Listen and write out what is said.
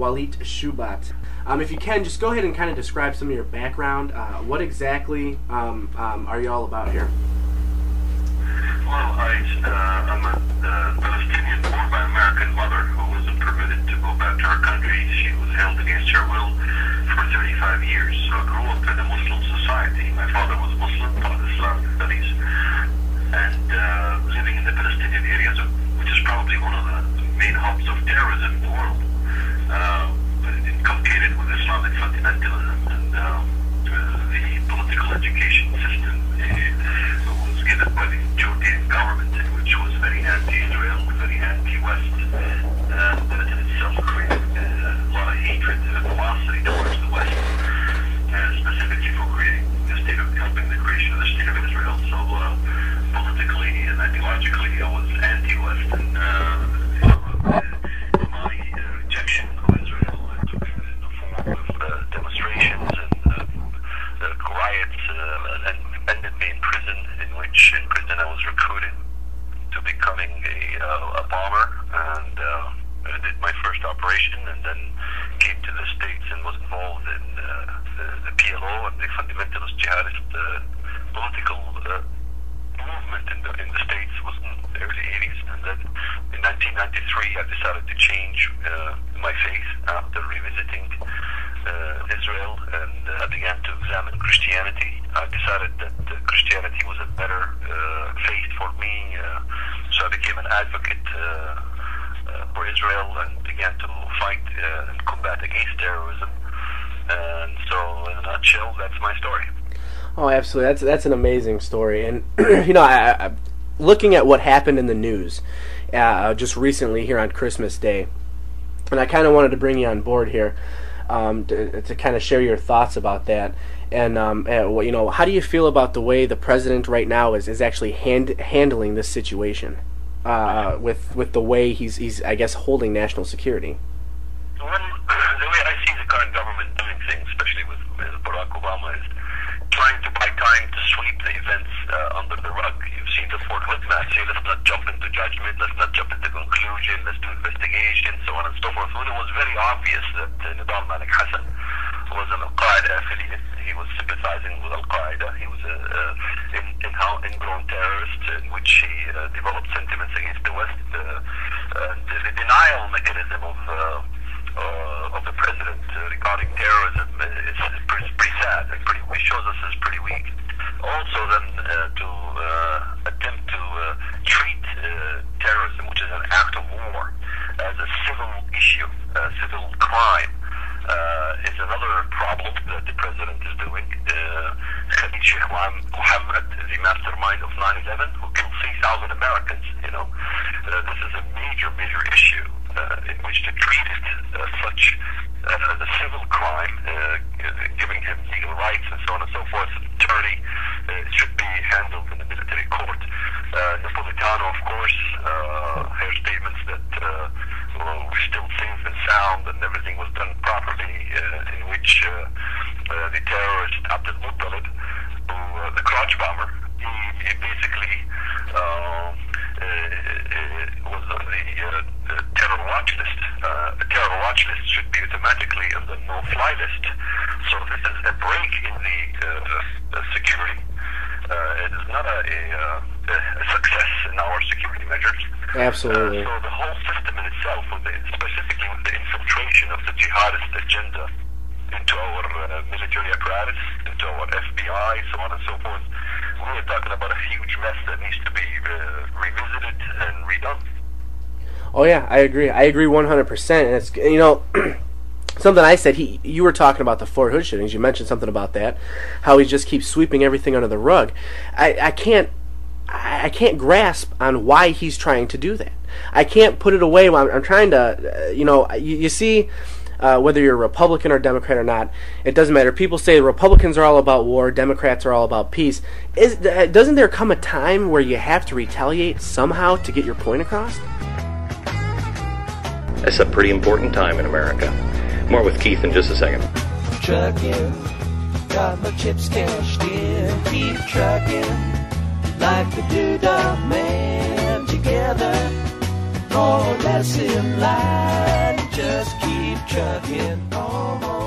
Walid Shoebat. If you can, just go ahead and kind of describe some of your background. What exactly are you all about here? Well, I'm a Palestinian born by American mother who wasn't permitted to go back to her country. She was held against her will for 35 years. So I grew up in a Muslim society. My father was Muslim, taught Islamic studies, and living in the Palestinian areas, which is probably one of the main hubs of terrorism in the world, inculcated with Islamic fundamentalism and the political education system was given by the Jordanian government, which was very anti-Israel, very anti-West, and in itself created a lot of hatred and animosity towards the West, specifically for creating helping the creation of the state of Israel. So politically and ideologically, I was anti-West, and my rejection of Israel took in the form of demonstrations and riots, and ended me in prison, in prison I was recruited to becoming a bomber, and I did my first operation, and then came to the States and was involved in the PLO and the fundamentalist jihadist political movement in the States. Was in the early 80s, and then in 1993 I decided to change my faith after revisiting Israel, and I began to examine Christianity. I decided that Christianity was a better faith for me, so I became an advocate for Israel and began to fight and combat against terrorism. And so, in a nutshell, that's my story. Oh, absolutely. That's an amazing story. And I looking at what happened in the news just recently here on Christmas Day, and I kind of wanted to bring you on board here to kind of share your thoughts about that. And how do you feel about the way the president right now is actually handling this situation with the way he's I guess holding national security? Well, the way I see the current government doing things, especially with Barack Obama, is trying to buy time to sweep the events under the rug. You've seen the Fort Hood match. Say, let's not jump into judgment, let's not jump into conclusion, let's do investigation, so on and so forth. When it was very obvious that Nidal Malik Hassan was an Al-Qaeda affiliate, he was sympathizing with Al-Qaeda, he was an ingrown terrorist in which he developed sentiments against the West. The denial mechanism of the president regarding terrorism is pretty sad and shows us as pretty weak. Also, then to attempt to treat terrorism, which is an act of war, as a civil issue, a civil crime, is another problem that the president is doing. Khalid Sheikh Mohammed, the mastermind of 9/11, who killed 3,000 Americans. This is a major issue in which to treat it as such as a civil crime, giving him legal rights and so on and so forth. An attorney should be handled in the military court. Napolitano, of course, her statements that we're still safe and sound and everything was done properly, in which the terrorist Abdel Muttalib, the crotch bomber, he basically was on the terror watch list. A terror watch list should be automatically on the no-fly list. So this is a break in the security. It is not a success in our security measures. Absolutely. So the whole system in itself, specifically with the infiltration of the jihadist agenda into our military apparatus, into our FBI, so on and so forth, we are talking about a huge mess that needs to be revisited and redone. Oh yeah, I agree 100%. And it's something I said. You were talking about the Fort Hood shootings. You mentioned something about that, how he just keeps sweeping everything under the rug. I can't grasp on why he's trying to do that. I can't put it away. I'm trying to, you see, whether you're a Republican or Democrat or not, it doesn't matter. People say Republicans are all about war, Democrats are all about peace. Doesn't there come a time where you have to retaliate somehow to get your point across? It's a pretty important time in America. More with Keith in just a second. Trucking, got my chips cashed in, keep trucking, like the Doodah Man, together, more or less in line. just keep trucking on.